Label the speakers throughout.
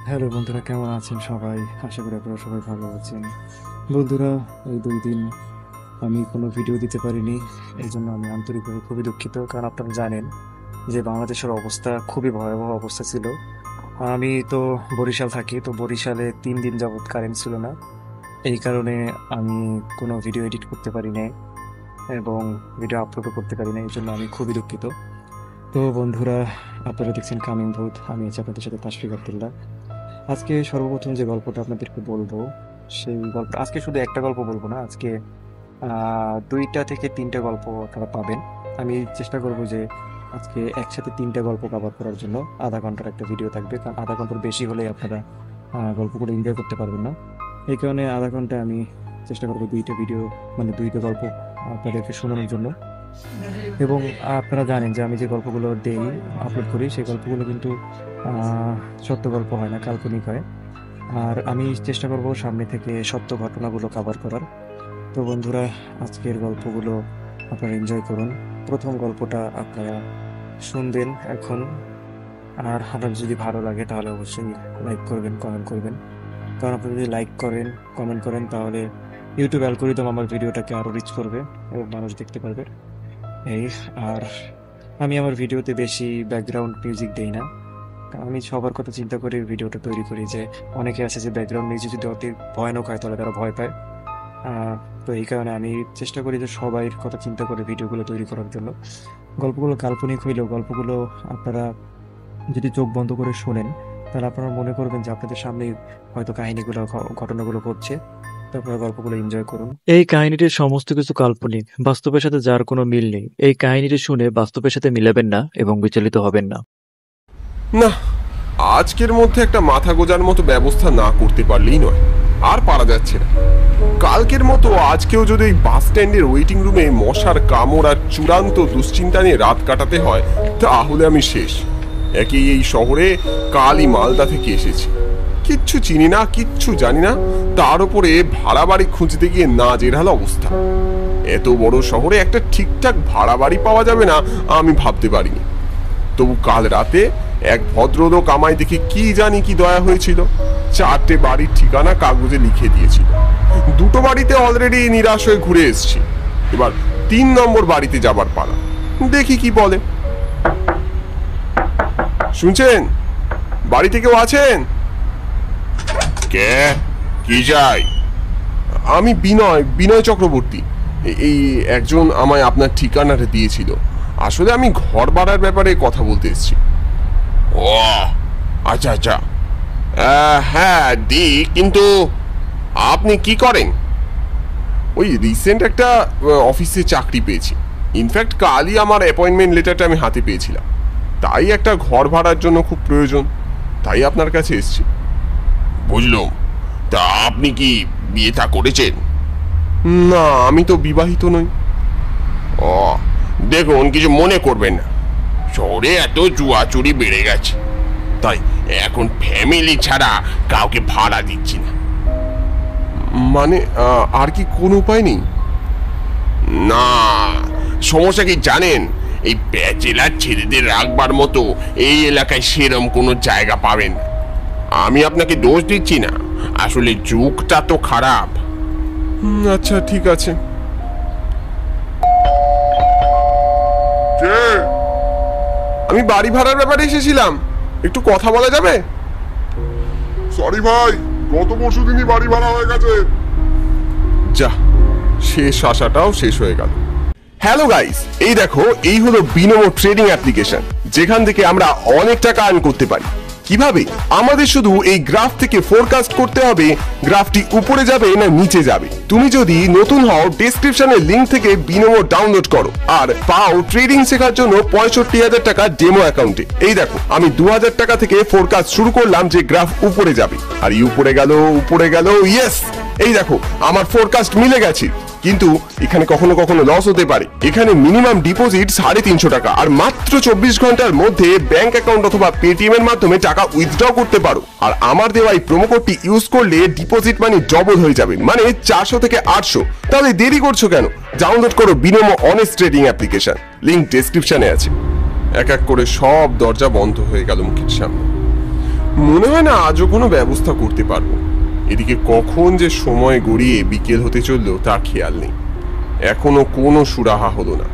Speaker 1: Hello বন্ধুরা, কেমন আছেন সবাই? আশা করি আপনারা সবাই ভালো আছেন। বন্ধুরা, এই 2 দিন আমি কোনো ভিডিও দিতে পারিনি, এই জন্য আমি আন্তরিকভাবে খুবই দুঃখিত। কারণ আপনারা জানেন যে বাংলাদেশের অবস্থা খুবই ভয়াবহ অবস্থা ছিল। আমি তো বরিশাল থাকি, তো বরিশালে 3 দিন যাবৎ কারেন্ট ছিল না। এই কারণে আমি কোনো ভিডিও এডিট করতে পারি নাই এবং ভিডিও আপলোডও করতে পারি না, এই জন্য আমি খুবই দুঃখিত। তো বন্ধুরা, আপনারা দেখছেন কামিং ভূত, আমি আছি আপনাদের সাথে তাশফিক আব্দুল্লাহ। আজকে সর্বপ্রথম যে গল্পটা আপনাদেরকে বলবো, সেই গল্পটা আজকে শুধু একটা গল্প বলবো না, আজকে 2টা থেকে 3টে গল্প আপনারা পাবেন। আমি চেষ্টা করব যে আজকে একসাথে 3টে গল্প কভার করার জন্য আধা ঘন্টার একটা ভিডিও থাকবে, কারণ আধা ঘন্টার বেশি হলে আপনারা গল্পগুলো এনজয় করতে পারবেন না। এই কারণে আধা ঘন্টা আমি চেষ্টা করবো 2টা ভিডিও, মানে 2টা গল্প আপনাদেরকে শোনানোর জন্য। এবং আপনারা জানেন যে আমি যে গল্পগুলো দেই, আপলোড করি, সেই গল্পগুলো কিন্তু সত্য গল্প হয় না, কাল্পনিক হয়। আর আমি চেষ্টা করব সামনে থেকে সত্য ঘটনাগুলো কভার করার। তো বন্ধুরা, আজকের গল্পগুলো আপনারা এনজয় করুন। প্রথম গল্পটা আপনারা শুনবেন এখন। আর আপনার যদি ভালো লাগে তাহলে অবশ্যই লাইক করবেন, কমেন্ট করবেন। কারণ আপনি যদি লাইক করেন, কমেন্ট করেন, তাহলে ইউটিউব অ্যালগরিদম আমার ভিডিওটাকে আরও রিচ করবে এবং মানুষ দেখতে পারবে। এই আর আমি আমার ভিডিওতে বেশি ব্যাকগ্রাউন্ড মিউজিক দেই না, কারণ আমি সবার কথা চিন্তা করে ভিডিওটা তৈরি করি। যে অনেকে আছে যে ব্যাকগ্রাউন্ড মিউজিক যদি অতি ভয়ানক হয় তাহলে তারা ভয় পায়। তো এই কারণে আমি চেষ্টা করি যে সবার কথা চিন্তা করে ভিডিওগুলো তৈরি করার জন্য। গল্পগুলো কাল্পনিক হইলেও গল্পগুলো আপনারা যদি চোখ বন্ধ করে শোনেন, তাহলে আপনারা মনে করবেন যে আপনাদের সামনে হয়তো কাহিনীগুলো, ঘটনাগুলো ঘটছে। তো আপনারা গল্পগুলো এনজয় করুন। এই কাহিনীটির সমস্ত কিছু কাল্পনিক, বাস্তবের সাথে যার কোনো মিল নেই। এই কাহিনীটি শুনে বাস্তবের সাথে মিলাবেন না এবং বিচলিত হবেন না।
Speaker 2: না, আজকের মধ্যে একটা মাথা গোজার মতো ব্যবস্থা না করতে পারলেই নয়। আর পারা যাচ্ছে না। কালকের মতো আজকেও যদি এই বাস স্ট্যান্ডের ওয়েটিং রুমে মশার কামড় আর চূড়ান্ত দুশ্চিন্তা নিয়ে রাত কাটাতে হয়, তাহলে আমি শেষ। একেই এই শহরে কালই মালদা থেকে এসেছি, কিচ্ছু চিনি না, কিচ্ছু জানি না, তার উপরে ভাড়া বাড়ি খুঁজতে গিয়ে নাজেহাল অবস্থা। এত বড় শহরে একটা ঠিকঠাক ভাড়া বাড়ি পাওয়া যাবে না আমি ভাবতে পারিনি। তবু কাল রাতে এক ভদ্রলোক আমায় দেখে কি জানি কি দয়া হয়েছিল, 4টে বাড়ির ঠিকানা কাগজে লিখে দিয়েছিল। 2টো বাড়িতে অলরেডি নিরাশ হয়ে ঘুরে এসেছি, এবার 3 নম্বর বাড়িতে যাবার পালা। দেখি কি বলে। শুনছেন? বাড়িতে কেউ আছেন? কে? কি চাই? আমি বিনয় চক্রবর্তী। এই একজন আমায় আপনার ঠিকানাটা দিয়েছিল। আসলে আমি ঘর ভাড়ার ব্যাপারে কথা বলতে এসেছি। ও আচ্ছা আচ্ছা, হ্যাঁ দি, কিন্তু আপনি কি করেন? ওই রিসেন্ট একটা অফিসে চাকরি পেয়েছি। ইনফ্যাক্ট কালই আমার অ্যাপয়েন্টমেন্ট লেটারটা আমি হাতে পেয়েছিলাম। তাই একটা ঘর ভাড়ার জন্য খুব প্রয়োজন, তাই আপনার কাছে এসেছি। বুঝলাম। তা আপনি কি বিয়ে থা করেছেন? না, আমি তো বিবাহিত নই। ও, দেখুন কিছু মনে করবেন না, শহরে এত জুয়াচুরি বেড়ে গেছে, তাই এখন ফ্যামিলি ছাড়া কাউকে ভাড়া দিচ্ছি না। মানে আর কি কোনো উপায় নেই? না, সমস্যা কি জানেন? এই ব্যাচেলার ছেলেদের রাখবার মতো এই এলাকায় সেরম কোনো জায়গা পাবেন না। আমি আপনাকে দোষ দিচ্ছি না, আসলে যুগটা তো খারাপ। আচ্ছা ঠিক আছে। আমি বাড়ি ভাড়ার ব্যাপারে এসেছিলাম, একটু কথা বলা যাবে?
Speaker 3: সরি ভাই, গত পরশু দিনই বাড়ি ভাড়া হয়ে গেছে।
Speaker 2: যা, শেষ আশাটাও শেষ হয়ে গেল। হ্যালো গাইস, এই দেখো, এই হলো বিনোমো ট্রেডিং অ্যাপ্লিকেশন, যেখান থেকে আমরা অনেক টাকা আর্ন করতে পারি। কিভাবে? আমাদের শুধু এই গ্রাফ থেকে ফোরকাস্ট করতে হবে গ্রাফটি উপরে যাবে না নিচে যাবে। তুমি যদি নতুন হও, ডেসক্রিপশনের লিংক থেকে বিনোমো ডাউনলোড করো আর পাও ট্রেডিং শেখার জন্য 65,000 টাকা ডেমো অ্যাকাউন্টে। এই দেখো, আমি 2,000 টাকা থেকে ফোরকাস্ট শুরু করলাম যে গ্রাফ উপরে যাবে, আর উপরে গেল, উপরে গেল। ইয়েস, এই দেখো আমার ফোরকাস্ট মিলে গেছে। কিন্তু এখানে কখনো কখনো লস হতে পারে। এখানে মিনিমাম ডিপোজিট 350 টাকা, আর মাত্র 24 ঘন্টার মধ্যে ব্যাংক অ্যাকাউন্ট অথবা পেটিএম এর মাধ্যমে টাকা উইথড্র করতে পারো। আর আমার দেওয়া এই প্রোমো কোডটি ইউজ করলে ডিপোজিট মানি ডবল হয়ে যাবে, মানে 400 থেকে 800। তাহলে দেরি করছো কেন? ডাউনলোড করো বিনোমো অনেস্ট ট্রেডিং অ্যাপ্লিকেশন, লিংক ডেসক্রিপশনে আছে। এক এক করে সব দরজা বন্ধ হয়ে গেল মুখের সামনে। মনে হয় না আজও কোনো ব্যবস্থা করতে পারবো। এদিকে কখন যে সময় গড়িয়ে বিকেল হতে চললো তা খেয়াল নেই। এখনো কোনো সুরাহা হলো না।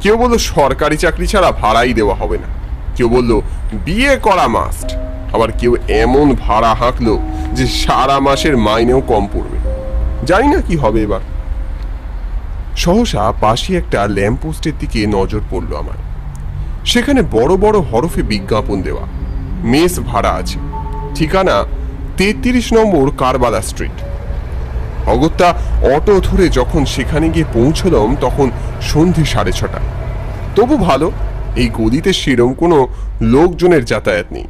Speaker 2: কেউ বললো সরকারি চাকরি ছাড়া ভাড়াই দেওয়া হবে না, কেউ বললো বিয়ে করা মাস্ট, আবার কেউ এমন ভাড়া হাঁকলো যে সারা মাসের মাইনেও কম পড়বে। জানি না কি হবে এবার। সহসা পাশে একটা ল্যাম্পপোস্টের দিকে নজর পড়লো আমার। সেখানে বড় বড় হরফে বিজ্ঞাপন দেওয়া, মেস ভাড়া আছে, ঠিকানা 33 নম্বর কারবালা স্ট্রিট। অগত্যা অটো ধরে যখন সেখানে গিয়ে পৌঁছলাম তখন সন্ধে 6:30। তবু ভালো, এই গলিতে সেরম কোনো লোকজনের যাতায়াত নেই।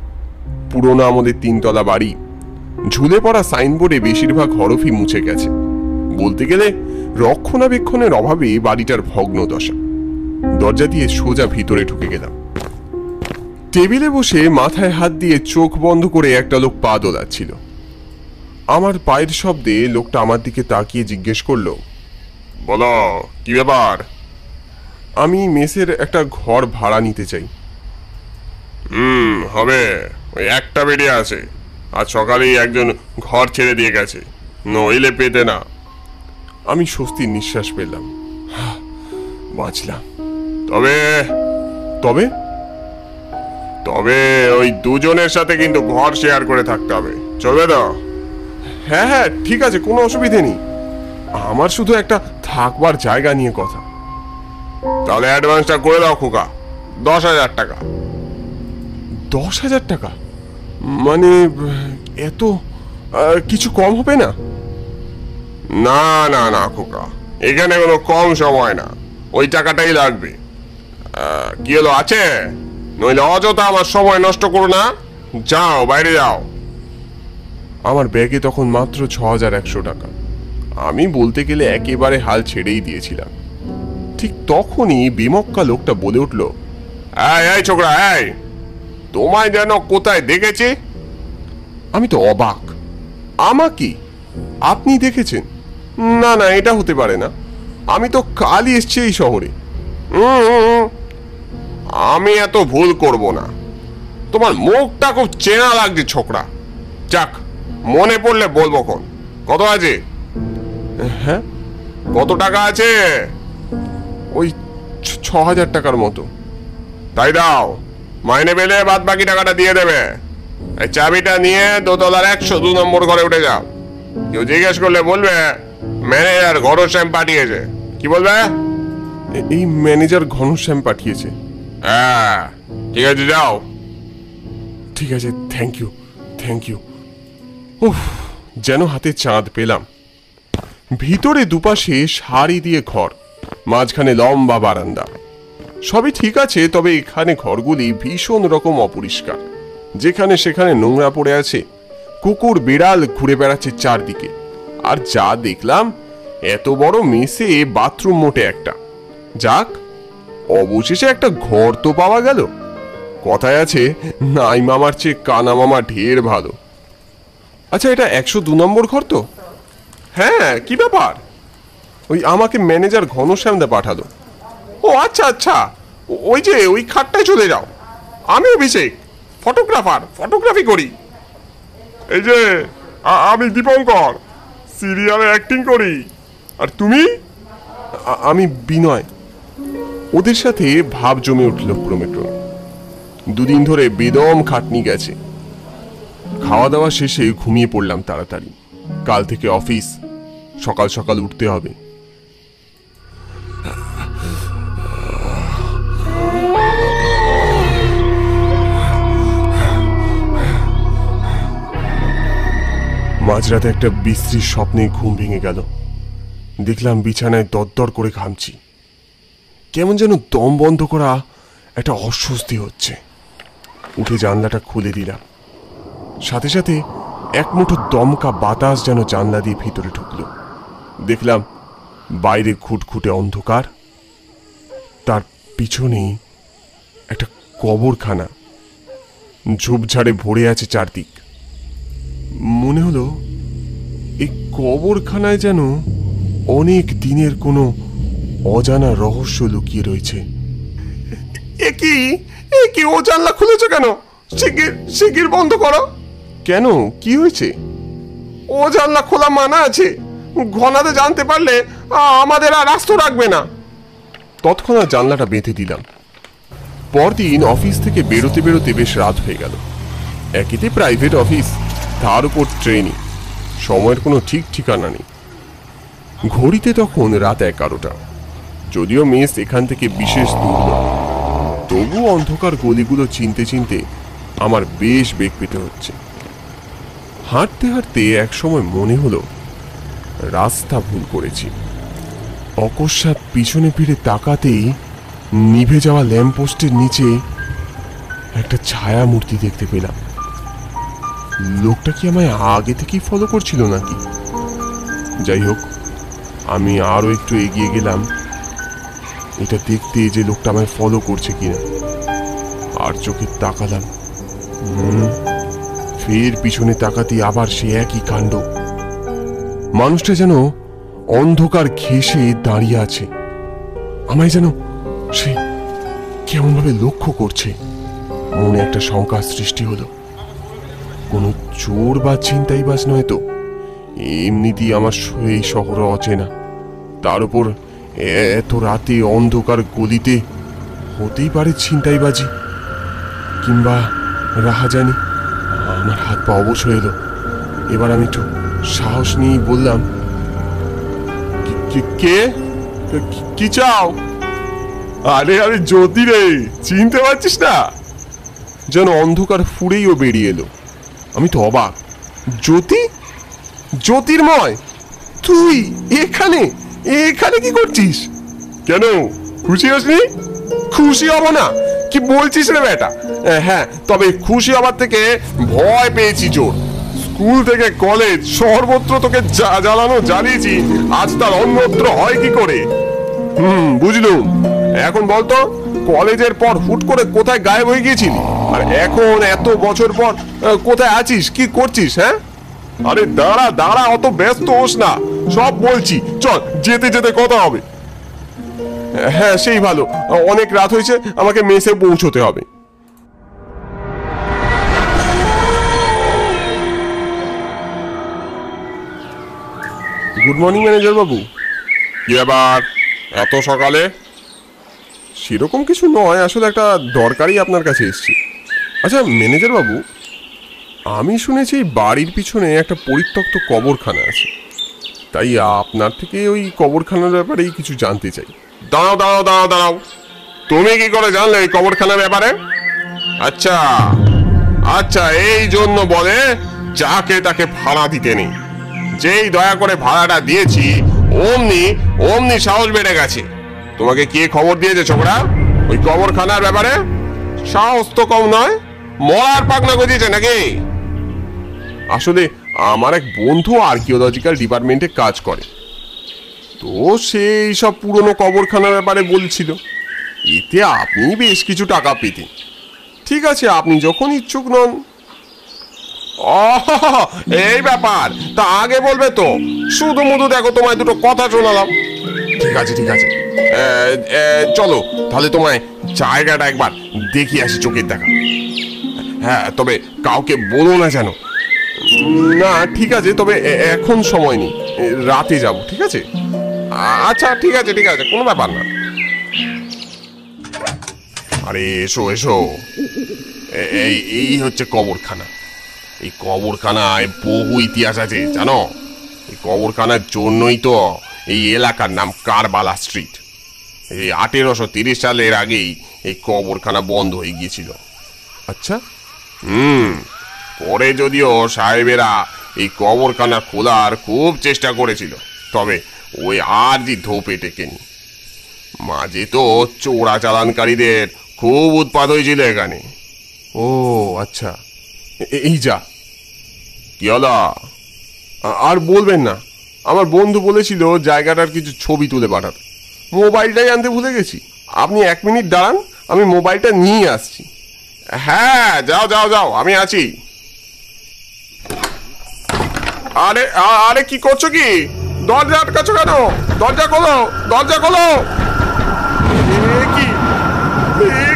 Speaker 2: পুরোনো আমলের 3 তলা বাড়ি, ঝুলে পড়া সাইনবোর্ডে বেশিরভাগ হরফই মুছে গেছে। বলতে গেলে রক্ষণাবেক্ষণের অভাবে বাড়িটার ভগ্ন দশা। দরজা দিয়ে সোজা ভিতরে ঢুকে গেলাম। টেবিলে বসে মাথায় হাত দিয়ে চোখ বন্ধ করে একটা লোক পা দোলাচ্ছিল। আমার পায়ের শব্দে লোকটা আমার দিকে তাকিয়ে জিজ্ঞেস করলো, বলো কি ব্যাপার? আমি মেসের একটা ঘর ভাড়া নিতে চাই। হবে, ওই একটা বেরিয়ে আছে, আজ সকালেই একজন ঘর ছেড়ে দিয়ে গেছে, নইলে পেতে না। আমি স্বস্তির নিঃশ্বাস পেলাম, বাঁচলাম। তবে তবে তবে ওই দুজনের সাথে কিন্তু ঘর শেয়ার করে থাকতে হবে, চলবে তো? হ্যাঁ হ্যাঁ ঠিক আছে, কোনো অসুবিধে নেই। আমার শুধু একটা থাকবার জায়গা নিয়ে কথা। তাহলে অ্যাডভান্সটা করে দাও খোকা, 10,000 টাকা। 10,000 টাকা? মানে এত কিছু কম হবে না? না না না খোকা, এখানে কোনো কম সময় না, ওই টাকাটাই লাগবে। কি হলো, আছে? নইলে অযথা আমার সময় নষ্ট করো না, যাও বাইরে যাও। আমার ব্যাগে তখন মাত্র 6,100 টাকা। আমি বলতে গেলে একেবারে হাল ছেড়েই দিয়েছিলাম। ঠিক তখনই বিমক্কা লোকটা বলে উঠল, এই ছোকরা, এই তোমায় যেন কোথায় দেখেছি। আমি তো অবাক। আমাকে আপনি দেখেছেন? না না, এটা হতে পারে না, আমি তো কালই এসছি এই শহরে। আমি এত ভুল করব না, তোমার মুখটা খুব চেনা লাগছে ছোকরা। যাক, মনে পড়লে বলবো। কত আছে? হ্যাঁ, কত টাকা আছে? ওই 6,000 টাকার মতো। তাই দাও, মাইনে পেলে বাদ বাকি টাকাটা দিয়ে দেবে। এই চাবিটা নিয়ে 2 তলার 102 নম্বর ঘরে উঠে যাও। কেউ জিজ্ঞেস করলে বলবে ম্যানেজার ঘনশ্যাম পাঠিয়েছে। কি বলবে? এই ম্যানেজার ঘনশ্যাম পাঠিয়েছে। হ্যাঁ ঠিক আছে, যাও। ঠিক আছে, থ্যাংক ইউ থ্যাংক ইউ। উফ, যেন হাতে চাঁদ পেলাম। ভিতরে দুপাশে সারি দিয়ে ঘর, মাঝখানে লম্বা বারান্দা। সবই ঠিক আছে, তবে এখানে ঘরগুলি ভীষণ রকম অপরিষ্কার। যেখানে সেখানে নোংরা পড়ে আছে, কুকুর বিড়াল ঘুরে বেড়াচ্ছে চারদিকে। আর যা দেখলাম, এত বড় মেসে বাথরুম মোটে একটা। যাক, অবশেষে একটা ঘর তো পাওয়া গেল। কথায় আছে, নাই মামার চেয়ে কানা মামা ঢের ভালো। আচ্ছা, এটা 102 নম্বর ঘর তো? হ্যাঁ, কি ব্যাপার? ওই আমাকে ম্যানেজার ঘনশ্যামদা পাঠালো। ও আচ্ছা আচ্ছা, ওই যে ওই খাটটায় চলে যাও। আমি অভিষেক, ফটোগ্রাফার, ফটোগ্রাফি করি। এই যে আমি দীপঙ্কর, সিরিয়ালে অ্যাক্টিং করি। আর তুমি? আমি বিনয়। ওদের সাথে ভাব জমে উঠল ক্রমে ক্রমে। 2 দিন ধরে বেদম খাটনি গেছে। খাওয়া দাওয়া শেষে ঘুমিয়ে পড়লাম তাড়াতাড়ি। কাল থেকে অফিস, সকাল সকাল উঠতে হবে। মাঝরাতে একটা বিশ্রী স্বপ্নে ঘুম ভেঙে গেল। দেখলাম বিছানায় দরদর করে ঘামছি। কেমন যেন দম বন্ধ করা একটা অস্বস্তি হচ্ছে। উঠে জানলাটা খুলে দিলাম। সাথে সাথে এক মুঠো দমকা বাতাস যেন জানলা দিয়ে ভিতরে ঢুকলো। দেখলাম বাইরে ঘুটঘুটে অন্ধকার, তার পিছনেই একটা কবরখানা। ঝোপঝাড়ে ভরে আছে চারদিক। মনে হলো এই কবরখানায় যেন অনেক দিনের কোনো অজানা রহস্য লুকিয়ে রয়েছে। এ কি ও জানলা খুলেছো কেন? শিগগির বন্ধ করো। কেন, কি হয়েছে? ও জানলা খোলা মানা আছে, ঘনাতে জানতে পারলে আমাদের আর আস্ত রাখবে না। তৎক্ষণাৎ জানলাটা বেঁধে দিলাম। পরদিন অফিস থেকে বেরোতে বেরোতে বেশ রাত হয়ে গেল। একেতে প্রাইভেট অফিস, তার উপর ট্রেনিং, সময়ের কোনো ঠিক ঠিকানা নেই। ঘড়িতে তখন রাত 11টা। যদিও মেস এখান থেকে বিশেষ দূর নয়, তবু অন্ধকার গলিগুলো চিনতে চিনতে আমার বেশ বেগ পেতে হচ্ছে। হাঁটতে হাঁটতে একসময় মনে হলো রাস্তা ভুল করেছি। অকস্মাৎ পিছনে ফিরে তাকাতেই নিভে যাওয়া ল্যাম্পপোস্টের নিচে একটা ছায়া মূর্তি দেখতে পেলাম। লোকটা কি আমায় আগে থেকেই ফলো করছিল নাকি? যাই হোক, আমি আরো একটু এগিয়ে গেলাম এটা দেখতে যে লোকটা আমায় ফলো করছে কিনা। আর চোখে তাকালাম, ফের পিছনে তাকাতেই আবার সে একই কাণ্ড। মানুষটা যেন অন্ধকার ঘেঁষে দাঁড়িয়ে আছে, আমায় যেন সে কেমন ভাবে লক্ষ্য করছে। মনে একটা শঙ্কার সৃষ্টি হলো, কোনো চোর বা ছিনতাইবাজ নয় তো? এমনিতেই আমার এই শহর অচেনা, তার উপর এত রাতে অন্ধকার গলিতে হতেই পারে ছিনতাইবাজি কিংবা রাহাজানি। আমার হাত পা অবশ হয়ে এলো। এবার আমি একটু সাহস নিয়ে বললাম, কে, কি চাও? আরে আরে জ্যোতি রে, চিনতে পারছিস না? যেন অন্ধকার ফুড়েই ও বেরিয়ে এলো। আমি তো অবাক। জ্যোতি, জ্যোতির্ময়, তুই এখানে এখানে কি করছিস? কেন, খুশি হসনি? খুশি হব না? কি বলছিস রে বেটা? হ্যাঁ, তবে খুশি হবার থেকে ভয় পেয়েছি জোর। স্কুল থেকে কলেজ সর্বত্র তোকে জ্বালানো জ্বালিয়েছি, আজ তার অন্যত্র হয় কি করে? বুঝলুম। এখন বলতো, কলেজের পর হুট করে কোথায় গায়েব হয়ে গিয়েছিলি, আর এখন এত বছর পর কোথায় আছিস, কি করছিস? হ্যাঁ, আরে দাঁড়া দাঁড়া, অত ব্যস্ত হোস না, সব বলছি। চল, যেতে যেতে কথা হবে। হ্যাঁ, সেই ভালো, অনেক রাত হয়েছে, আমাকে মেসে পৌঁছতে হবে। গুড মর্নিং ম্যানেজার বাবু। কি ব্যাপার এত সকালে? সেরকম কিছু নয়, আসলে একটা দরকারই আপনার কাছে এসেছি। আচ্ছা ম্যানেজার বাবু, আমি শুনেছি বাড়ির পিছনে একটা পরিত্যক্ত কবরখানা আছে, তাই আপনার থেকে ওই কবরখানার ব্যাপারেই কিছু জানতে চাই। দাঁড়াও দাঁড়াও দাঁড়াও দাঁড়াও, তুমি কি করে জানলে এই কবরখানার ব্যাপারে? আচ্ছা আচ্ছা, এই জন্য বলে যাকে তাকে ভাড়া দিতে নেই। যেই দয়া করে ভাড়াটা দিয়েছি অমনি অমনি সাহস বেড়ে গেছে। তোমাকে কে খবর দিয়েছে ছোকরা ওই কবরখানার ব্যাপারে? সাহস তো কম নয়, মরার পাকনা গজিয়েছে নাকি? আসলে আমার এক বন্ধু আর্কিওলজিক্যাল ডিপার্টমেন্টে কাজ করে, তো সেই সব পুরনো কবরখানার ব্যাপারে বলছিল। এতে আপনি বেশ কিছু টাকা পেতেন। ঠিক আছে, আপনি যখন ইচ্ছুক নন। এই ব্যাপার, তা আগে বলবে তো, শুধু মুধু দেখো তোমায় দুটো কথা শোনালাম। ঠিক আছে ঠিক আছে, চলো তাহলে তোমায় জায়গাটা একবার দেখি আসি চোখের দেখা। হ্যাঁ, তবে কাউকে বলো না যেন। না ঠিক আছে, তবে এখন সময় নেই, রাতে যাব। ঠিক আছে? আচ্ছা ঠিক আছে ঠিক আছে, কোনো ব্যাপার না। আরে এসো এসো, এই হচ্ছে কবরখানা। এই কবরখানায় বহু ইতিহাস আছে জানো। এই কবরখানার জন্যই তো এই এলাকার নাম কারবালা স্ট্রিট। এই 1830 সালের আগেই এই কবরখানা বন্ধ হয়ে গিয়েছিল। আচ্ছা, পরে যদিও সাহেবেরা এই কবরখানা খোলার খুব চেষ্টা করেছিল, তবে ওই আর যে ধোপে টেকেনি। মাঝে তো চোরা চালানকারীদের খুব উৎপাত হয়েছিল এখানে। ও আচ্ছা, এই যা। কি হলো? আর বলবেন না, আমার বন্ধু বলেছিল জায়গাটার কিছু ছবি তুলে পাঠাতে। মোবাইলটাই আনতে ভুলে গেছি। আপনি 1 মিনিট দাঁড়ান, আমি মোবাইলটা নিয়ে আসছি। হ্যাঁ, যাও যাও যাও, আমি আছি। আরে আরে কি করছো? কি দরজা আটকাচ্ছ কেন? দরজা খোলো, দরজা খোলো।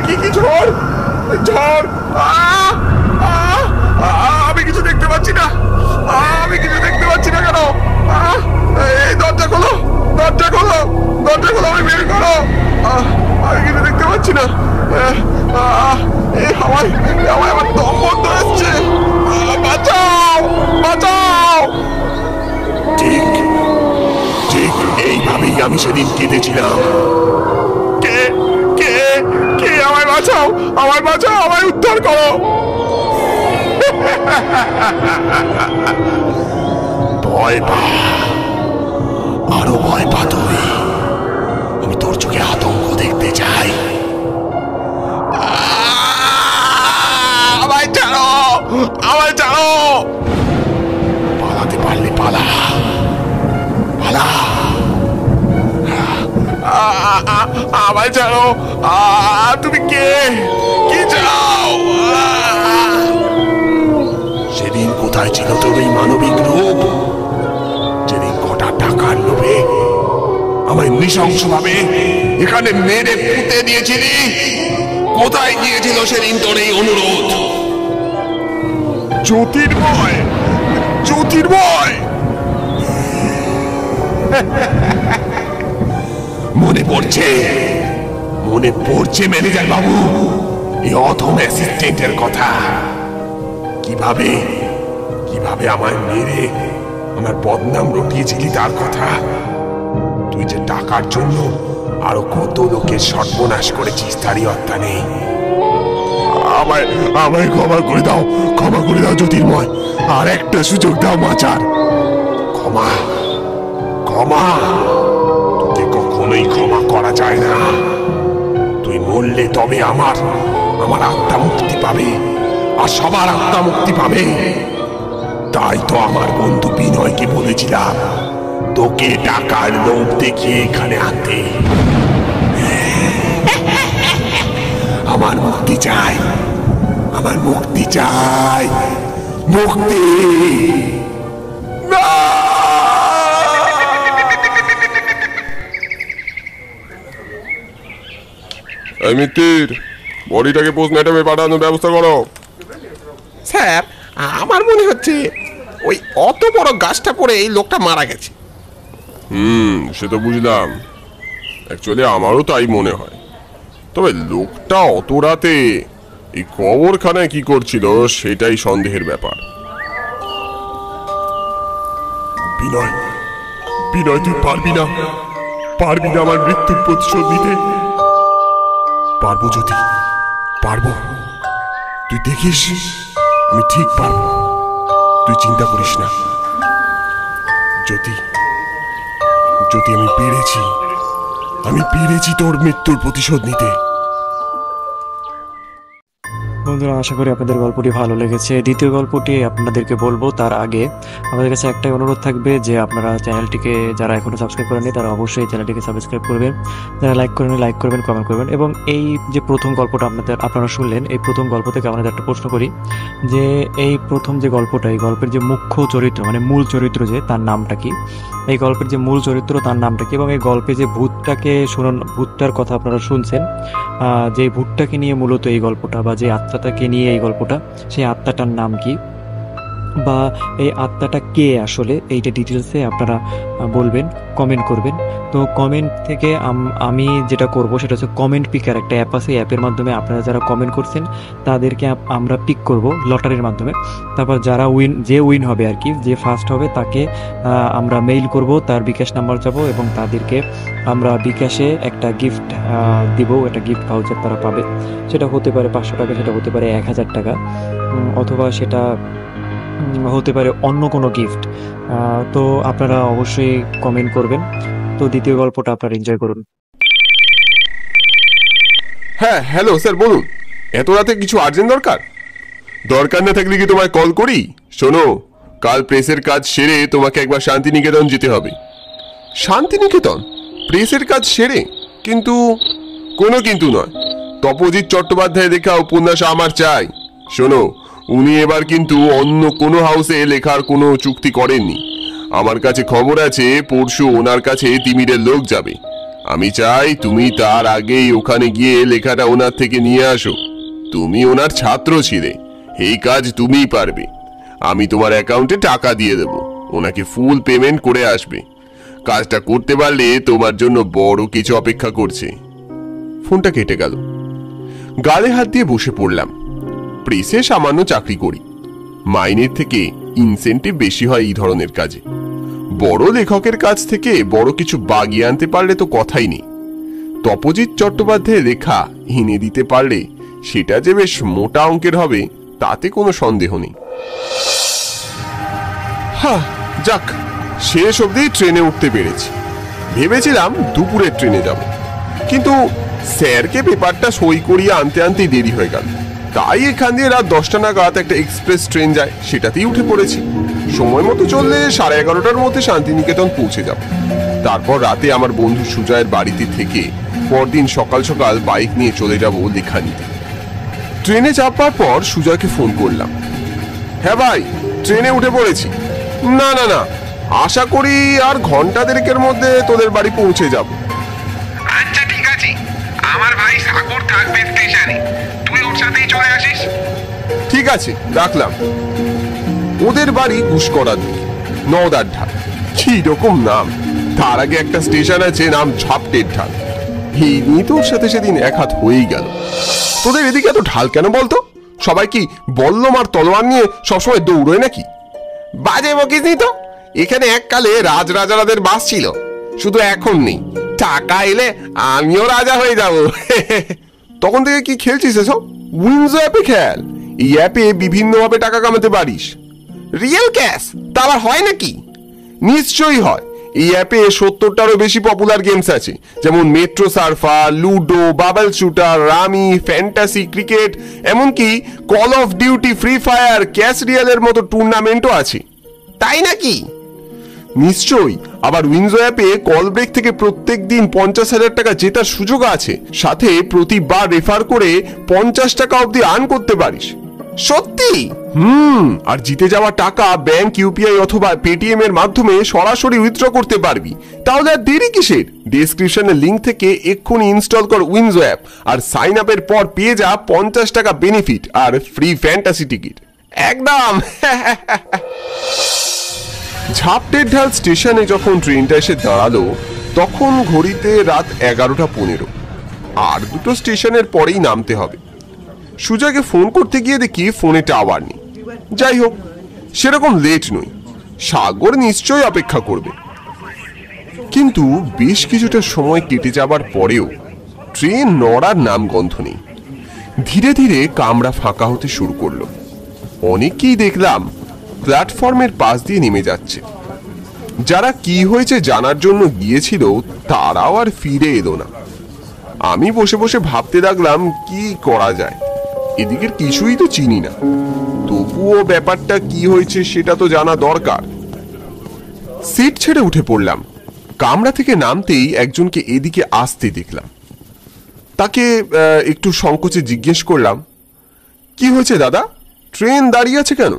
Speaker 2: কি ঝড় ঝড়! আমি কিছু দেখতে পাচ্ছি না, আমি কিছু দেখতে পাচ্ছি না কেন? এই দরজা খোলো, দরজা খোলো, দরজা খোলো, আমি বের করো। আমি কিছু দেখতে পাচ্ছি না। এই হাওয়ায় আমার দম বন্ধ হচ্ছে। বাঁচাও, বাঁচাও। ঠিক ঠিক এইভাবেই আমি সেদিন কেঁদেছিলাম। কে কে কে আমায় বাঁচাও, আমায় বাঁচাও, আমায় উদ্ধার করো। ভয় পা, আরো ভয় পা তুই। আমি তোর চোখে আতঙ্ক দেখতে চাই। আমায় ছাড়ো, আমায় ছাড়ো। পালাতে পারলে পালা, পালা। আমায় ছাড়ো। তুমি কে, কি চাও? সেদিন কোথায় ছিল তোর এই মানবিক রূপ? যেদিন কটা টাকার লোভে আমায় নৃশংসভাবে এখানে মেরে পুঁতে দিয়েছিলি, কোথায় গিয়েছিল সেদিন তোর এই অনুরোধ? জ্যোতির্ময়, জ্যোতির্ময়। মনে পড়ছে, মনে পড়ছে ম্যানেজার বাবু, এই অধম অ্যাসিস্ট্যান্টের কথা। কিভাবে কিভাবে আমায় মেরে আমার বদনাম রটিয়েছিলি তার কথা। তুই যে টাকার জন্য আরো কত লোকের সর্বনাশ করেছিস তারই অত্যা নেই। আমায় আমায় ক্ষমা করে দাও, ক্ষমা করে দাও জ্যোতির্ময়। আর একটা সুযোগ দাও বাঁচার। ক্ষমা, ক্ষমা তোকে কখনোই ক্ষমা করা যায় না। তুই মরলে তবে আমার আত্মা মুক্তি পাবে, আর সবার আত্মা মুক্তি পাবে। তাই তো আমার বন্ধু বিনয়কে বলেছিলাম তোকে টাকার লোভ দেখিয়ে এখানে আনতে। আমার মুক্তি চাই, আমার মুক্তি চাই, মুক্তি। মিত্তির, বডিটাকে পোস্টমর্টমে পাঠানোর ব্যবস্থা করো।
Speaker 4: স্যার, আমার মনে হচ্ছে ওই অত বড় গাছটা পড়ে এই লোকটা মারা গেছে।
Speaker 2: সে তো বুঝলাম। অ্যাকচুয়ালি আমারও তাই মনে হয়। তবে লোকটা অত রাতে এই কবরখানায় কি করছিল সেটাই সন্দেহের ব্যাপার। বিনয়, বিনয়, তুই পারবি না, পারবি না আমার মৃত্যুর প্রতিশোধ নিতে? পারবো যদি, পারবো। তুই দেখিস, আমি ঠিক পারবো। তুই চিন্তা করিস না। যদি যদি আমি পেরেছি তোর মৃত্যুর প্রতিশোধ নিতে।
Speaker 1: বন্ধুরা, আশা করি আপনাদের গল্পটি ভালো লেগেছে। দ্বিতীয় গল্পটি আপনাদেরকে বলবো তার আগে আমাদের কাছে একটাই অনুরোধ থাকবে যে আপনারা চ্যানেলটিকে যারা এখনো সাবস্ক্রাইব করেননি তারা অবশ্যই চ্যানেলটিকে সাবস্ক্রাইব করবেন। যারা লাইক করেন লাইক করবেন, কমেন্ট করবেন। এবং এই যে প্রথম গল্পটা আপনারা শুনলেন, এই প্রথম গল্প থেকে আমাদের একটা প্রশ্ন করি যে এই প্রথম যে গল্পটা, এই গল্পের যে মুখ্য চরিত্র মানে মূল চরিত্র যে তার নামটা কি, এই গল্পের যে মূল চরিত্র তার নামটা কি, এবং এই গল্পে যে ভূতটার কথা আপনারা শুনছেন, যে ভূতটাকে নিয়ে মূলত এই গল্পটা বা যে আত্মাটাকে নিয়ে এই গল্পটা, সেই আত্মাটার নাম কি বা এই আত্মাটা কে আসলে, এইটা ডিটেলসে আপনারা বলবেন, কমেন্ট করবেন। তো কমেন্ট থেকে আমি যেটা করব সেটা হচ্ছে কমেন্ট পিকার একটা অ্যাপ আছে, অ্যাপের মাধ্যমে আপনারা যারা কমেন্ট করছেন তাদেরকে আমরা পিক করব লটারির মাধ্যমে। তারপর যারা যে উইন হবে আর কি, যে ফার্স্ট হবে তাকে আমরা মেইল করব, তার বিকাশ নাম্বার যাব এবং তাদেরকে আমরা বিকাশে একটা গিফট দিব, একটা গিফট ভাউচার তারা পাবে। সেটা হতে পারে 500 টাকা, সেটা হতে পারে 1000 টাকা, অথবা সেটা হতে পারে অন্য কোনো গিফট। তো আপনারা অবশ্যই কমেন্ট করবেন। তো দ্বিতীয় গল্পটা আপনারা এনজয় করুন।
Speaker 2: হ্যাঁ, হ্যালো স্যার, বলুন। এত রাতে কিছু আর্জেন্ট দরকার না থাকলে কি তোমায় কল করি? শোনো, কাল প্রেসের কাজ সেরে তোমাকে একবার শান্তিনিকেতন যেতে হবে। শান্তিনিকেতন? প্রেসের কাজ সেরে? কিন্তু কোনো কিন্তু নয়, তপজিৎ চট্টোপাধ্যায় লেখা উপন্যাস আমার চাই। শোনো, উনি এবার কিন্তু অন্য কোনো হাউসে লেখার কোনো চুক্তি করেননি। আমার কাছে খবর আছে পরশু ওনার কাছে তিমিরের লোক যাবে। আমি চাই তুমি তার আগেই ওখানে গিয়ে লেখাটা ওনার থেকে নিয়ে আসো। তুমি ওনার ছাত্র ছিলে, এই কাজ তুমিই পারবে। আমি তোমার অ্যাকাউন্টে টাকা দিয়ে দেব, ওনাকে ফুল পেমেন্ট করে আসবে। কাজটা করতে পারলে তোমার জন্য বড় কিছু অপেক্ষা করছে। ফোনটা কেটে গেল। গালে হাত দিয়ে বসে পড়লাম। প্রেসে সামান্য চাকরি করি, মাইনের থেকে ইনসেন্টিভ বেশি হয় এই ধরনের কাজে। বড় লেখকের কাছ থেকে বড় কিছু বাগিয়ে আনতে পারলে তো কথাই নেই। তপজিৎ চট্টোপাধ্যায়ের লেখা এনে দিতে পারলে সেটা যে বেশ মোটা অঙ্কের হবে তাতে কোনো সন্দেহ নেই। যাক, শেষ অবধি ট্রেনে উঠতে পেরেছি। ভেবেছিলাম দুপুরের ট্রেনে যাব, কিন্তু স্যারকে পেপারটা সই করিয়ে আনতে আনতেই দেরি হয়ে গেল। তাই এখান দিয়ে রাত 10টা নাগাদ একটা এক্সপ্রেস ট্রেন যায়, সেটাতেই উঠে পড়েছি। সময় মতো চললে 11:30টার মধ্যে শান্তিনিকেতন পৌঁছে যাব। তারপর রাতে আমার বন্ধু সুজয়ের বাড়িতে থেকে পরদিন সকাল সকাল বাইক নিয়ে চলে যাব লেখা নিতে। ট্রেনে চাপবার পর সুজয়কে ফোন করলাম। হ্যাঁ ভাই, ট্রেনে উঠে পড়েছি। না না না, আশা করি আর ঘন্টা দেড়েকের মধ্যে তোদের বাড়ি পৌঁছে যাব।
Speaker 5: আচ্ছা ঠিক আছে, আমার ভাই সাগর থাকবে স্টেশনে, তুই ওর সাথেই চলে আসিস।
Speaker 2: ঠিক আছে, রাখলাম। ওদের বাড়ি ঘুষকরা দিকে, নওদার ঢাল। কি রকম নাম! তার আগে একটা স্টেশন আছে, নাম ঝাপটের ঢাল। এই নিয়ে তোর সাথে সেদিন এক হাত হয়েই গেল। তোদের এদিকে এত ঢাল কেন বলতো? সবাই কি বল্লম আর তলোয়ার নিয়ে সবসময় দৌড়োয় নাকি?
Speaker 4: বাজে বকিস নি তো। এখানে এককালে রাজরাজাদের বাস ছিল, শুধু এখন নেই। টাকা এলে আমিও রাজা হয়ে যাব।
Speaker 2: তখন থেকে কি খেলছিস এসব? উইনজো অ্যাপে খেল। এই অ্যাপে বিভিন্নভাবে টাকা কামাতে পারিস।
Speaker 4: রিয়েল ক্যাশ তা আবার হয় নাকি?
Speaker 2: নিশ্চয়ই হয়। এই অ্যাপে 70টারও বেশি পপুলার গেমস আছে, যেমন metro surfer, ludo, bubble shooter, rummy, fantasy, cricket, এমনকি call of duty, free fire, cash রিয়ালের মতো টুর্নামেন্টও আছে।
Speaker 4: তাই নাকি?
Speaker 2: নিশ্চয়ই। আবার উইনজো অ্যাপে কল ব্রেক থেকে প্রত্যেক দিন 50,000 টাকা জেতার সুযোগ আছে, সাথে প্রতিবার রেফার করে 50 টাকা অবধি আর্ন করতে পারিস।
Speaker 4: সত্যি?
Speaker 2: আর জিতে যাওয়া টাকা ব্যাংক, ইউপিআই অথবা পেটিএম এর মাধ্যমে সরাসরি উইথড্র করতে পারবি। তাহলে আর দেরি কিসের? ডেসক্রিপশনের লিংক থেকে এক্ষুনি ইনস্টল কর উইনজো অ্যাপ, আর সাইন আপের পর পেয়ে যা 50 টাকা বেনিফিট আর ফ্রি ফ্যান্টাসি টিকিট।
Speaker 4: একদম।
Speaker 2: ঝাপটের ঢাল স্টেশনে যখন ট্রেনটা এসে দাঁড়ালো তখন ঘড়িতে রাত 11:15। আর দুটো স্টেশনের পরেই নামতে হবে। সুজয়কে ফোন করতে গিয়ে দেখি ফোনে টাওয়ার নেই। যাই হোক, সেরকম লেট নই, সাগর নিশ্চয়ই অপেক্ষা করবে। কিন্তু বেশ কিছুটা সময় কেটে যাবার পরেও ট্রেন নড়ার নামগন্ধ নেই। ধীরে ধীরে কামরা ফাঁকা হতে শুরু করলো। অনেকেই দেখলাম প্ল্যাটফর্মের পাশ দিয়ে নেমে যাচ্ছে। যারা কি হয়েছে জানার জন্য গিয়েছিল তারাও আর ফিরে এলো না। আমি বসে বসে ভাবতে লাগলাম কি করা যায়। এদিকের কিছুই তো চিনি না, তবুও ব্যাপারটা কি হয়েছে সেটা তো জানা দরকার। সিট ছেড়ে উঠে পড়লাম। কামরা থেকে নামতেই একজনকে এদিকে আসতে দেখলাম। তাকে একটু সংকোচে জিজ্ঞেস করলাম, কি হয়েছে দাদা, ট্রেন দাঁড়িয়ে আছে কেন?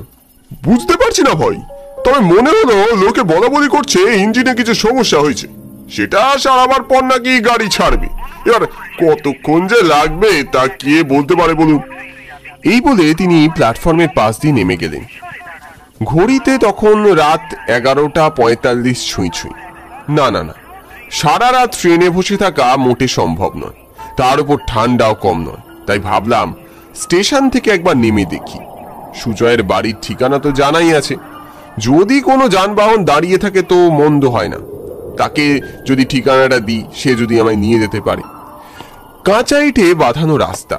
Speaker 2: বুঝতে পারছি না ভাই, তবে মনে হলো লোকে বলা বলি করছে ইঞ্জিনে কিছু সমস্যা হয়েছে, সেটা সারাবার পর নাকি গাড়ি ছাড়বে। এবার কতক্ষণ যে লাগবে তা কে বলতে পারে বলুন। এই বলে তিনি প্ল্যাটফর্মের পাশ দিয়ে নেমে গেলেন। ঘড়িতে তখন রাত 11:45 ছুঁই ছুঁই। না না না, সারা রাত ট্রেনে বসে থাকা মোটে সম্ভব নয়, তার উপর ঠান্ডাও কম নয়। তাই ভাবলাম স্টেশন থেকে একবার নেমে দেখি। সুজয়ের বাড়ির ঠিকানা তো জানাই আছে, যদি কোনো যানবাহন দাঁড়িয়ে থাকে তো মন্দ হয় না। তাকে যদি ঠিকানাটা দিই, সে যদি আমায় নিয়ে যেতে পারে। কাঁচা ইটে বাঁধানো রাস্তা,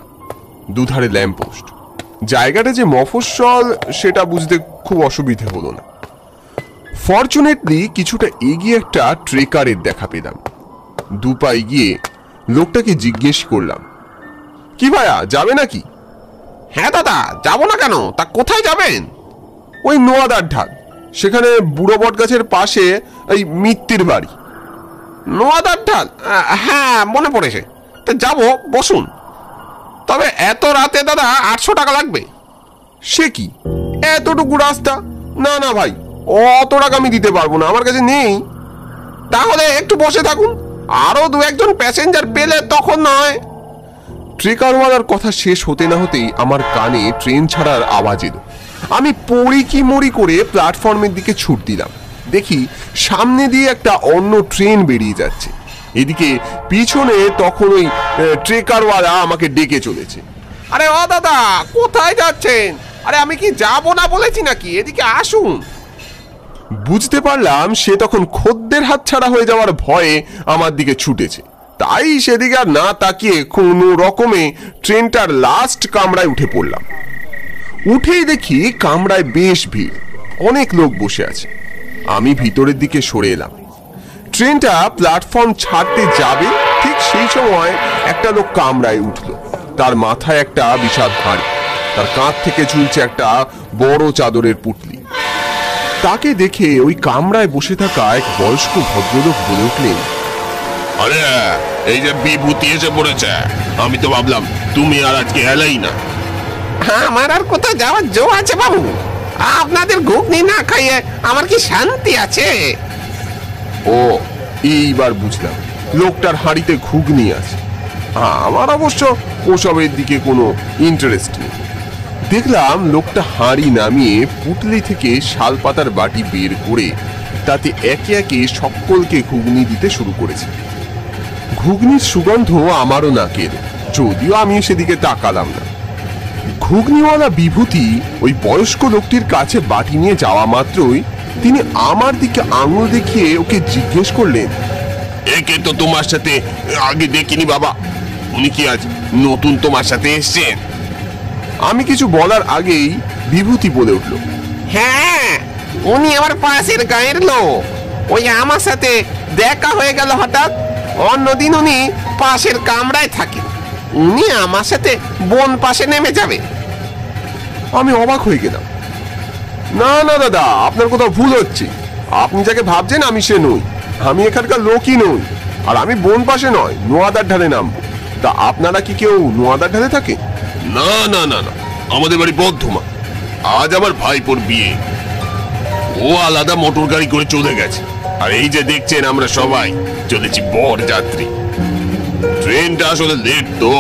Speaker 2: দুধারে ল্যাম্পপোস্ট। জায়গাটা যে মফস্বল সেটা বুঝতে খুব অসুবিধে হলো না। ফরচুনেটলি কিছুটা এগিয়ে একটা ট্রেকারের দেখা পেলাম। দুপা এগিয়ে লোকটাকে জিজ্ঞেস করলাম, কি ভাইয়া, যাবে নাকি?
Speaker 4: হ্যাঁ দাদা, যাবো না কেন, তা কোথায় যাবেন?
Speaker 2: ওই নোয়াদার ঢাল, সেখানে বুড়ো বট গাছের পাশে এই মিত্তির বাড়ি।
Speaker 4: নোয়াদার ঢাল? হ্যাঁ মনে পড়েছে, তা যাবো, বসুন। তবে এত রাতে দাদা 800 টাকা লাগবে।
Speaker 2: সে কি, এতটুকু রাস্তা? না না ভাই, অত টাকা আমি দিতে পারবো না, আমার কাছে নেই।
Speaker 4: তাহলে একটু বসে থাকুন, আরো 2-1 প্যাসেঞ্জার পেলে তখন নয়।
Speaker 2: ট্রেকারওয়ালার কথা শেষ হতে না হতেই আমার কানে ট্রেন ছাড়ার আওয়াজ এলো। আমি পড়ি কি মরি করে প্ল্যাটফর্মের দিকে ছুট দিলাম। দেখি সামনে দিয়ে একটা অন্য ট্রেন বেরিয়ে যাচ্ছে। এদিকে পিছনে তখন ওই ট্রেকারওয়ালা আমাকে ডেকে চলেছে। আরে ও দাদা, কোথায় যাচ্ছেন? আরে আমি কি যাব না বলেছি নাকি? এদিকে আসুন। বুঝতে পারলাম সে তখন খদ্দের হাতছাড়া হয়ে যাওয়ার ভয়ে আমার দিকে ছুটেছে। তাই সেদিকে আর না তাকিয়ে কোনো রকমে ট্রেনটার লাস্ট কামরায় উঠে পড়লাম। উঠেই দেখি কামরায় বেশ ভিড়, অনেক লোক বসে আছে। আমি ভিতরের দিকে সরে এলাম। ট্রেনটা প্ল্যাটফর্ম ছাড়তে যাবে, ঠিক সেই সময় একটা লোক কামরায় উঠলো। তার মাথায় একটা বিশাল ভারী, তার কাঁধ থেকে ঝুলছে একটা বড় চাদরের পুটলি। তাকে দেখে ওই কামরায় বসে থাকা এক বয়স্ক ভদ্রলোক বলে উঠলেন,
Speaker 4: আরে এই যে বিভূতি এসে পড়েছে, আমি তো ভাবলাম তুমি আর আজকে এলাই না।
Speaker 5: আমার আর কোথাও যাওয়ার জো আছে বাবু? আপনাদের ঘুগনি না খাইয়ে আমার কি শান্তি আছে?
Speaker 2: ও, এইবার বুঝলাম লোকটার হাঁড়িতে ঘুগনি আছে। আমার অবশ্য ওসবের দিকে কোনো ইন্টারেস্ট নেই। দেখলাম লোকটা হাঁড়ি নামিয়ে পুটলি থেকে শালপাতার বাটি বের করে তাতে একে একে সকলকে ঘুগনি দিতে শুরু করেছে। ঘুগনির সুগন্ধ আমারও নাকের, যদিও আমি সেদিকে তাকালাম না। ঘুগনিওয়ালা বিভূতি ওই বয়স্ক লোকটির কাছে বাটি নিয়ে যাওয়া মাত্রই তিনি আমার দিকে আঙুল দেখিয়ে ওকে জিজ্ঞেস করলেন,
Speaker 4: একে তো তোমার সাথে আগে দেখিনি বাবা, উনি কি আজ নতুন তোমার সাথে এসেছেন?
Speaker 2: আমি কিছু বলার আগেই বিভূতি বলে উঠল,
Speaker 5: হ্যাঁ, উনি আমার পাশের গায়ের লোক। ওই আমার সাথে দেখা হয়ে গেল হঠাৎ। অন্যদিন উনি পাশের কামরায় থাকেন, উনি আমার সাথে বন পাশে নেমে যাবে।
Speaker 2: আমি অবাক হয়ে গেলাম। না না দাদা, আপনার কোথাও ভুল হচ্ছে। আপনি যাকে ভাবছেন আমি সে নই। আমি এখানকার লোকই নই, আর আমি বন পাশে নয়, নোয়াদার ঢালে নামবো। তা আপনারা কি কেউ নোয়াদার ঢালে থাকে?
Speaker 4: না না না না, আমাদের বাড়ি বর্ধমা। আজ আমার ভাইপোর বিয়ে, ও আলাদা মোটর গাড়ি করে চলে গেছে। আর এই যে দেখছেন আমরা সবাই চলেছি বর যাত্রী। ট্রেনটা আসলে লেট তো,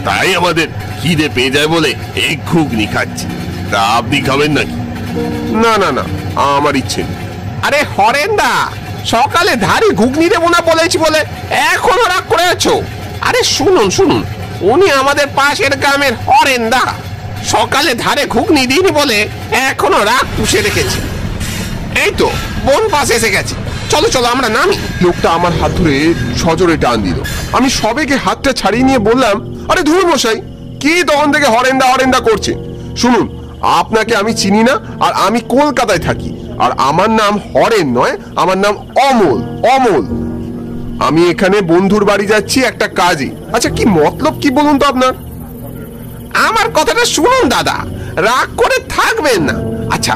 Speaker 4: তাই আমাদের খিদে পেয়ে যায় বলে এই ঘুগনি খাচ্ছি। তা আপনি খাবেন নাকি?
Speaker 2: না না না, আমার ইচ্ছে নেই।
Speaker 5: আরে হরেন্দা, সকালে ধারি ঘুগনি দেবো না বলেছি বলে এখনো রাগ করে আছো? আরে শুনুন শুনুন, উনি আমাদের পাশের গ্রামের হরেন্দা। সকালে ধারে ঘুগনি দিইনি বলে এখনো রাগ পুষে রেখেছে। এই তো বন পাশে এসে গেছে, চলো চলো আমরা নামি।
Speaker 2: লোকটা আমার হাত ধরে সজোরে টান দিল। আমি সবেগে হাতটা ছাড়িয়ে নিয়ে বললাম, আরে ধুর মশাই, কি তখন থেকে হরেন্দা হরেন্দা করছে? শুনুন, আপনাকে আমি চিনি না, আর আমি কলকাতায় থাকি। আর আমার নাম হরেন নয়, আমার নাম অমল। অমল। আমি এখানে বন্ধুর বাড়ি যাচ্ছি একটা কাজে। আচ্ছা, কি মতলব কি বলুন তো আপনার?
Speaker 5: আমার কথাটা শুনুন দাদা, রাগ করে থাকবেন না। আচ্ছা,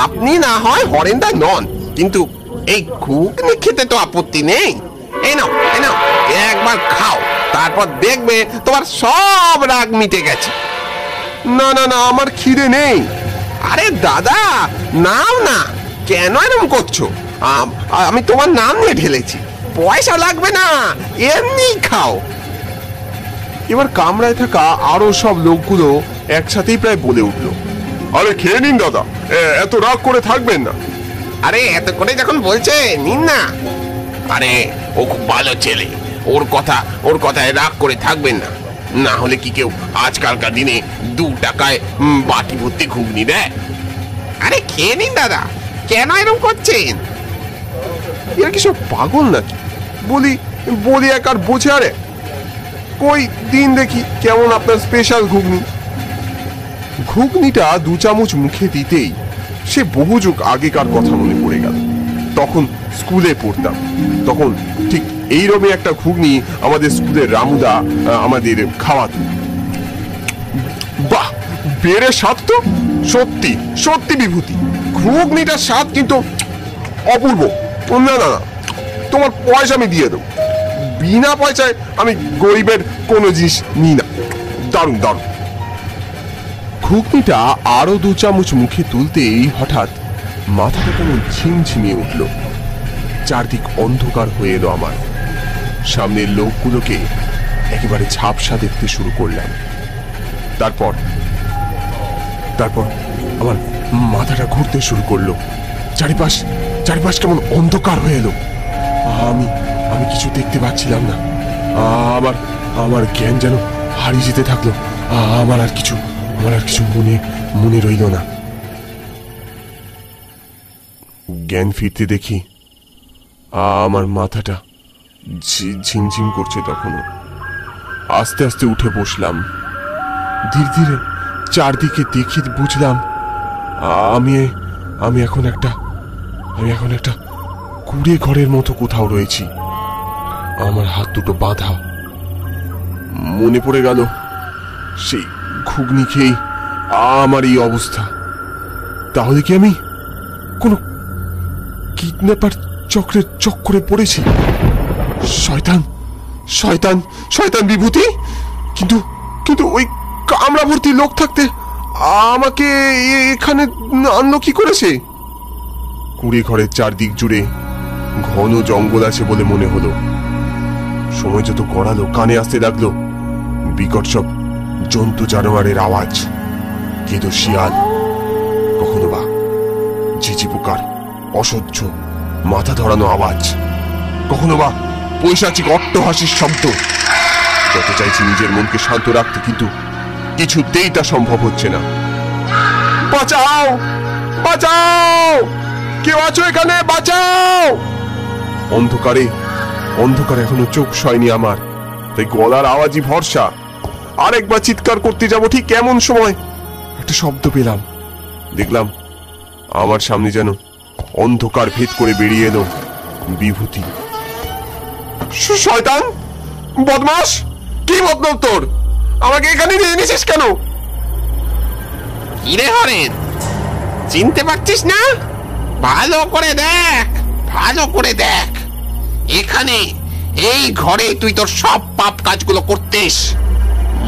Speaker 5: আপনি না হয় হরেন্দা নন, কিন্তু এই ঘুগনি খেতে তো আপত্তি নেই। এই নাও এই নাও, একবার খাও, তারপর দেখবে তোমার সব রাগ মিটে গেছে।
Speaker 2: না না না, আমার খিদে নেই।
Speaker 5: আরে দাদা, নাও না, কেন এরকম করছো? আমি তোমার নাম নিয়ে ঢেলেছি, পয়সা লাগবে না, এমনি খাও।
Speaker 2: এবার কামরায় থাকা আরো সব লোকগুলো একসাথেই প্রায় বলে উঠলো, আরে খেয়ে নিন দাদা, এত রাগ করে থাকবেন না।
Speaker 5: আরে এত করে যখন বলছে নিন না।
Speaker 4: আরে ও খুব ভালো ছেলে, ওর কথায় রাগ করে থাকবেন না। না হলে কি কেউ আজকালকার দিনে 2 টাকায় বাটি ভর্তি ঘুগনি দেয়?
Speaker 5: আরে খেয়ে নিন দাদা, কেন এরকম করছেন?
Speaker 2: এরা কি সব পাগল নাকি? বলি বলি এক আর বোঝে। আরে কই দিন দেখি কেমন আপনার স্পেশাল ঘুগনি। ঘুগনিটা 2 চামচ মুখে দিতেই সে বহু যুগ আগেকার কথা মনে পড়ে গেল। তখন স্কুলে পড়তাম, তখন ঠিক এইরকম একটা ঘুগনি আমাদের স্কুলের রামুদা আমাদের খাওয়াতো। বাহ, বেড়ে স্বাদ তো! সত্যি সত্যি বিভূতি, ঘুগনিটার স্বাদ কিন্তু অপূর্ব। না না না, তোমার পয়সা আমি দিয়ে দেবো। বিনা পয়সায় আমি গরিবের কোনো জিনিস নিই না। দারুণ দারুণ। ঘুগনিটা আরো 2 চামচ মুখে তুলতেই হঠাৎ মাথাটা কেমন ঝিমঝিমিয়ে উঠল। চারদিক অন্ধকার হয়ে এলো আমার। সামনের লোকগুলোকে একেবারে ঝাপসা দেখতে শুরু করলাম। তারপর আমার মাথাটা ঘুরতে শুরু করলো। চারিপাশ চারিপাশ কেমন অন্ধকার হয়ে এলো। আমি আমি কিছু দেখতে পাচ্ছিলাম না। আমার আমার জ্ঞান যেন হারিয়ে যেতে থাকলো। আমার আর কিছু মনে মনে রইল না। জ্ঞান ফিরতে দেখি আমার মাথাটা ঝিমঝিম করছে। তখনও আস্তে আস্তে উঠে বসলাম। ধীরে ধীরে চারদিকে দেখি বুঝলাম আমি এখন একটা কুড়ে ঘরের মতো কোথাও রয়েছি। আমার হাত দুটো বাঁধা। মনে পড়ে গেল সেই ঘুগনি খেয়ে আমার এই অবস্থা। তাহলে কি আমি কোনো কিডন্যাপার চক্রের চক্করে পড়েছি? শয়তান শয়তান শয়তান বিভূতি! কিন্তু কিন্তু ওই কামড়া ভর্তি লোক থাকতে আমাকে এখানে আনলো কি করেছে? কুড়ে ঘরের চারদিক জুড়ে ঘন জঙ্গল আছে বলে মনে হলো। সময় যত গড়ালো কানে আসতে লাগলো বিকট সব জন্তু জানোয়ারের আওয়াজ। কেঁদো শিয়াল, কখনো বা ঝিঝি পোকার অসহ্য মাথা ধরানো আওয়াজ, কখনো বা পৈশাচিক অট্টহাসির শব্দ। যত চাইছি নিজের মনকে শান্ত রাখতে, কিন্তু কিছুতেই তা সম্ভব হচ্ছে না। বাঁচাও বাঁচাও, কেউ আছো এখানে? বাঁচাও! অন্ধকারে এখনো চোখ সয়নি আমার, তাই গলার আওয়াজই ভরসা। আরেকবার চিৎকার করতে যাব, ঠিক এমন সময় একটা শব্দ পেলাম। দেখলাম আমার সামনে যেন অন্ধকার ভেদ করে বেরিয়ে এলো বিভূতি। শয়তান, বদমাস! কি মতলব তোর? আমাকে এখানে নিয়ে এনেছিস কেন?
Speaker 5: কিরে হরেন, চিনতে পারছিস না? ভালো করে দেখ, ভালো করে দেখ। এখানে এই ঘরে তুই তোর সব পাপ কাজগুলো করতিস,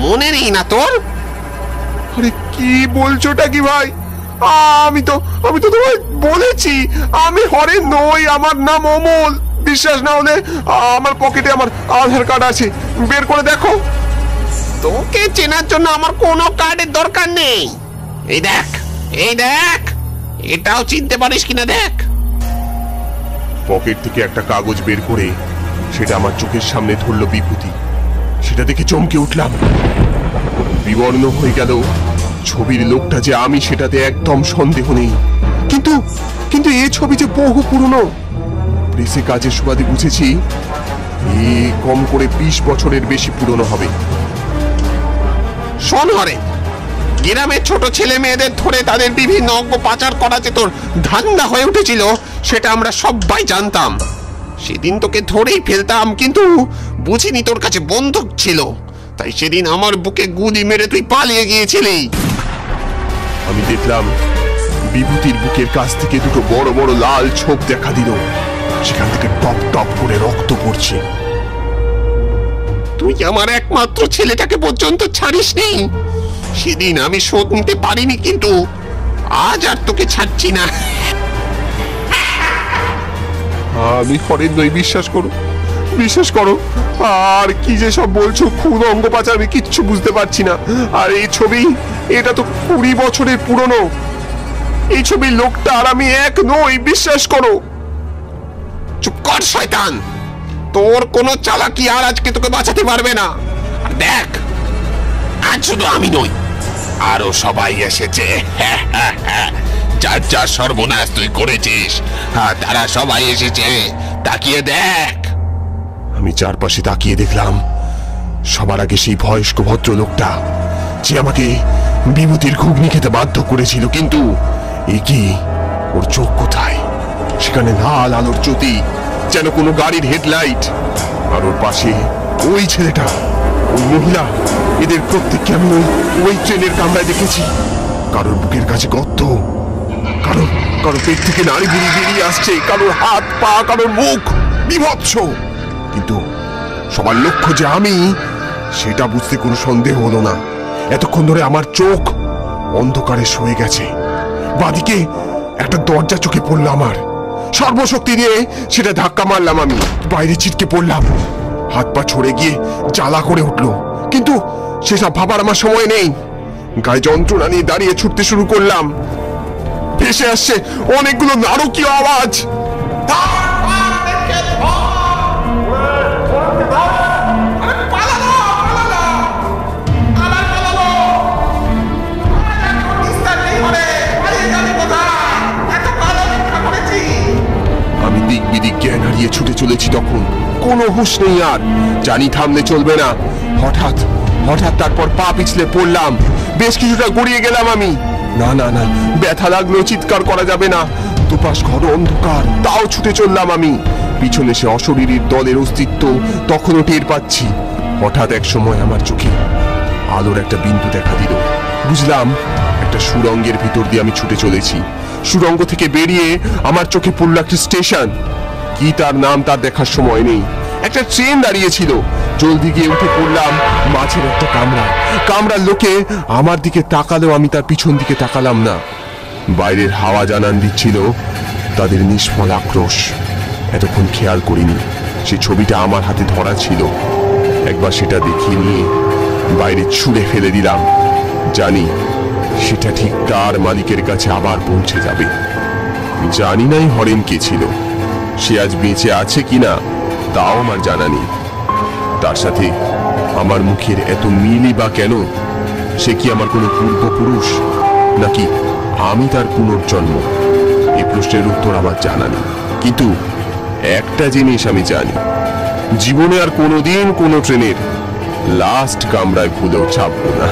Speaker 5: মনে নেই না তোর?
Speaker 2: আরে কি বলছোটা কি ভাই? আমি তো তোমায় বলেছি আমি হরেন নই, আমার নাম অমল। বিশ্বাস না হলে আমার পকেটে আমার আধার কার্ড আছে, বের করে দেখো।
Speaker 5: তোকে চেনার জন্য আমার কোনো কার্ডের দরকার নেই। এই দেখ, এই দেখ, এটাও চিনতে পারিস কিনা দেখ।
Speaker 2: পকেট থেকে একটা কাগজ বের করে সেটা আমার চোখের সামনে ধরলো বিভূতি। সেটা দেখে চমকে উঠলাম। বিবর্ণ হয়ে গেল ছবির লোকটা যে আমি, সেটাতে একদম সন্দেহ নেই। কিন্তু এই ছবি যে বহু পুরনো। প্রেসে কাজের সুবাদে বুঝেছি এ কম করে 20 বছরের বেশি পুরনো হবে।
Speaker 5: শোন হরেন, গ্রামের ছোট ছেলে মেয়েদের ধরে তাদের বিভিন্ন অঙ্গ পাচার করা যে তোর ধান্দা হয়ে উঠেছিল, সেটা আমরা সবাই জানতাম। সেদিন তোকে ধরেই ফেলতাম, কিন্তু বুঝিনি তোর কাছে বন্দুক ছিল। তাই সেদিন আমার বুকে গুলি মেরে তুই পালিয়ে গিয়েছিলি।
Speaker 2: আমি দেখলাম বিভূতির বুকের কাছ থেকে দুটো বড় বড় লাল ছোপ দেখা দিল। সেখান থেকে টপ টপ করে রক্ত পড়ছে।
Speaker 5: তুই আমার একমাত্র ছেলেটাকে পর্যন্ত ছাড়িসনি। সেদিন আমি শোধ নিতে পারিনি, কিন্তু আজ আর তোকে ছাড়ছি না।
Speaker 2: আমি হরেন নই, বিশ্বাস করো, বিশ্বাস করো। আর কি যে সব বলছো, খুন অঙ্গ পাচার, আমি কিচ্ছু বুঝতে পারছি না। আর এই ছবি, এটা তো 20 বছরের পুরনো। এই ছবির লোকটা আর আমি এক নই, বিশ্বাস করো।
Speaker 5: চুপ কর শয়তান, তোর কোনো চালাকি আর আজকে তোকে বাঁচাতে পারবে না। আর দেখ, আজ শুধু আমি নই, আরো সবাই এসেছে। যার যার সর্বনাশ তুই করেছিস, তারা সবাই এসেছে। তাকিয়ে দেখ।
Speaker 2: আমি চারপাশে তাকিয়ে দেখলাম সবার আগে সেই বয়স্ক ভদ্রলোকটা, যে আমাকে বিভূতির ঘুগনি খেতে বাধ্য করেছিল। কিন্তু এ কি, ওর চোখ কোথায়? সেখানে লাল আলোর জ্যোতি, যেন কোনো গাড়ির হেডলাইট। আর ওর পাশে ওই ছেলেটা, ওই মহিলা, এদের প্রত্যেককে আমি ওই ট্রেনের কামরায় দেখেছি। কারোর বুকের কাছে গর্ত, কারোর পেট থেকে নাড়ি বুড়ি বেরিয়ে আসছে, কারোর হাত পা, কারোর মুখ বিভৎস। কিন্তু সবার লক্ষ্য যে আমি, সেটা বুঝতে কোনো সন্দেহ হলো না। এতক্ষণ ধরে আমার চোখ অন্ধকারে সয়ে গেছে। বাদিকে একটা দরজা চোখে পড়লো আমার। সর্বশক্তি দিয়ে সেটা ধাক্কা মারলাম, আমি বাইরে ছিটকে পড়লাম। হাত পা ছড়ে গিয়ে জ্বালা করে উঠলো, কিন্তু সেসব ভাবার আমার সময় নেই। গায়ে যন্ত্রণা নিয়ে দাঁড়িয়ে ছুটতে শুরু করলাম। ভেসে আসছে অনেকগুলো নারকীয় আওয়াজ। আমি দিক বিদিক জ্ঞান হারিয়ে ছুটে চলেছি, তখন কোনো হুঁশ নেই আর, জানি থামলে চলবে না। হঠাৎ হঠাৎ তারপর পা পিছলে পড়লাম, বেশ কিছুটা গড়িয়ে গেলাম আমি। না না না, ব্যথা লাগলো, চিৎকার করা যাবে না। দুপাশ ঘন অন্ধকার, তাও ছুটে চললাম আমি। পিছনে সে অশরীরীর দলের অস্তিত্ব তখনও টের পাচ্ছি। হঠাৎ এক সময় আমার চোখে আলোর একটা বিন্দু দেখা দিল। বুঝলাম একটা সুড়ঙ্গের ভিতর দিয়ে আমি ছুটে চলেছি। সুড়ঙ্গ থেকে বেরিয়ে আমার চোখে পড়ল একটা স্টেশন। কি তার নাম তার দেখার সময় নেই। একটা ট্রেন দাঁড়িয়েছিল, জলদি গিয়ে উঠে পড়লাম মাঝের একটা কামরায়। কামরার লোকে আমার দিকে তাকালেও আমি তার পিছন দিকে তাকালাম না। বাইরের হাওয়া জানান দিচ্ছিল তাদের নিষ্ফল আক্রোশ। এতক্ষণ খেয়াল করিনি সে ছবিটা আমার হাতে ধরা ছিল। একবার সেটা দেখিয়ে নিয়ে বাইরে ছুঁড়ে ফেলে দিলাম। জানি সেটা ঠিক তার মালিকের কাছে আবার পৌঁছে যাবে। জানি নাই হরেন কে ছিল, সে আজ বেঁচে আছে কিনা তাও আমার জানা নেই। তার সাথে আমার মুখের এত মিলই বা কেন? সে কি আমার কোনো পূর্বপুরুষ, নাকি আমি তার পুনর্জন্ম? এই প্রশ্নের উত্তর আমার জানা নেই, কিন্তু একটা জিনিস আমি জানি, জীবনে আর কোনোদিন কোনো ট্রেনের লাস্ট কামরায় ভুলেও চাপবো না।